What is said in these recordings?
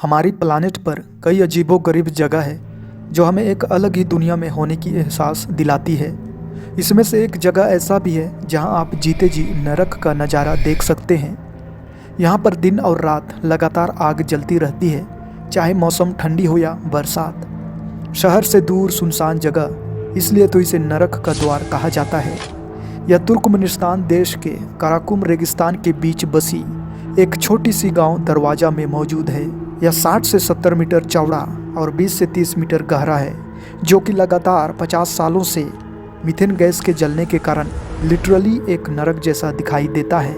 हमारी प्लानेट पर कई अजीबोगरीब जगह है जो हमें एक अलग ही दुनिया में होने की एहसास दिलाती है। इसमें से एक जगह ऐसा भी है जहां आप जीते जी नरक का नज़ारा देख सकते हैं। यहाँ पर दिन और रात लगातार आग जलती रहती है, चाहे मौसम ठंडी हो या बरसात। शहर से दूर सुनसान जगह, इसलिए तो इसे नरक का द्वार कहा जाता है। यह तुर्कमेनिस्तान देश के काराकुम रेगिस्तान के बीच बसी एक छोटी सी गांव दरवाजा में मौजूद है। यह 60 से 70 मीटर चौड़ा और 20 से 30 मीटर गहरा है, जो कि लगातार 50 सालों से मीथेन गैस के जलने के कारण लिटरली एक नरक जैसा दिखाई देता है।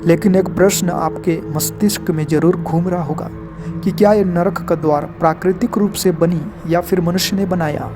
लेकिन एक प्रश्न आपके मस्तिष्क में जरूर घूम रहा होगा कि क्या यह नरक का द्वार प्राकृतिक रूप से बनी या फिर मनुष्य ने बनाया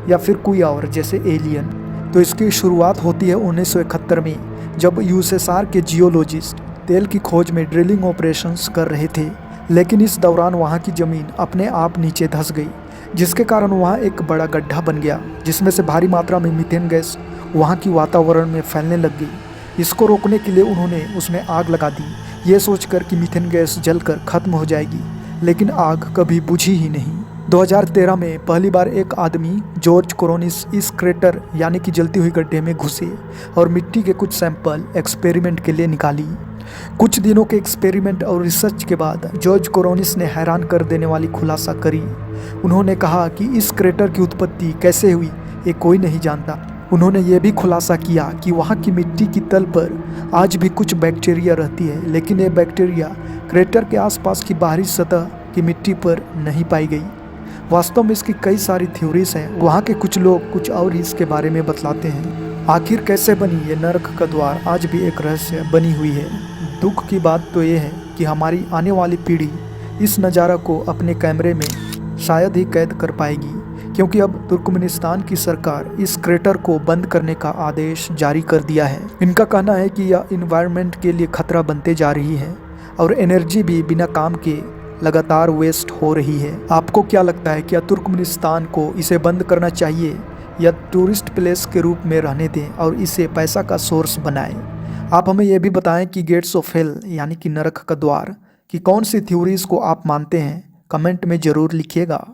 या फिर कोई और जैसे एलियन। तो इसकी शुरुआत होती है 1971 में, जब यूएसएसआर के जियोलॉजिस्ट तेल की खोज में ड्रिलिंग ऑपरेशंस कर रहे थे। लेकिन इस दौरान वहाँ की ज़मीन अपने आप नीचे धंस गई, जिसके कारण वहाँ एक बड़ा गड्ढा बन गया, जिसमें से भारी मात्रा में मीथेन गैस वहाँ की वातावरण में फैलने लग गई। इसको रोकने के लिए उन्होंने उसमें आग लगा दी, ये सोचकर कि मीथेन गैस जलकर खत्म हो जाएगी। लेकिन आग कभी बुझी ही नहीं। 2013 में पहली बार एक आदमी जॉर्ज कोरोनिस इस क्रेटर यानी कि जलती हुई गड्ढे में घुसे और मिट्टी के कुछ सैंपल एक्सपेरिमेंट के लिए निकाली। कुछ दिनों के एक्सपेरिमेंट और रिसर्च के बाद जॉर्ज कोरोनिस ने हैरान कर देने वाली खुलासा करी। उन्होंने कहा कि इस क्रेटर की उत्पत्ति कैसे हुई ये कोई नहीं जानता। उन्होंने ये भी खुलासा किया कि वहाँ की मिट्टी की तल पर आज भी कुछ बैक्टीरिया रहती है, लेकिन ये बैक्टीरिया क्रेटर के आसपास की बाहरी सतह की मिट्टी पर नहीं पाई गई। वास्तव में इसकी कई सारी थ्योरीज हैं। वहाँ के कुछ लोग कुछ और ही इसके बारे में बतलाते हैं। आखिर कैसे बनी ये नरक का द्वार आज भी एक रहस्य बनी हुई है। दुख की बात तो ये है कि हमारी आने वाली पीढ़ी इस नज़ारा को अपने कैमरे में शायद ही कैद कर पाएगी, क्योंकि अब तुर्कमेनिस्तान की सरकार इस क्रेटर को बंद करने का आदेश जारी कर दिया है। इनका कहना है कि यह इन्वायरमेंट के लिए खतरा बनते जा रही है और एनर्जी भी बिना काम के लगातार वेस्ट हो रही है। आपको क्या लगता है, क्या तुर्कमेनिस्तान को इसे बंद करना चाहिए या टूरिस्ट प्लेस के रूप में रहने दें और इसे पैसा का सोर्स बनाएं? आप हमें यह भी बताएं कि गेट्स ऑफ हेल यानी कि नरक का द्वार की कौन सी थ्योरीज को आप मानते हैं। कमेंट में ज़रूर लिखिएगा।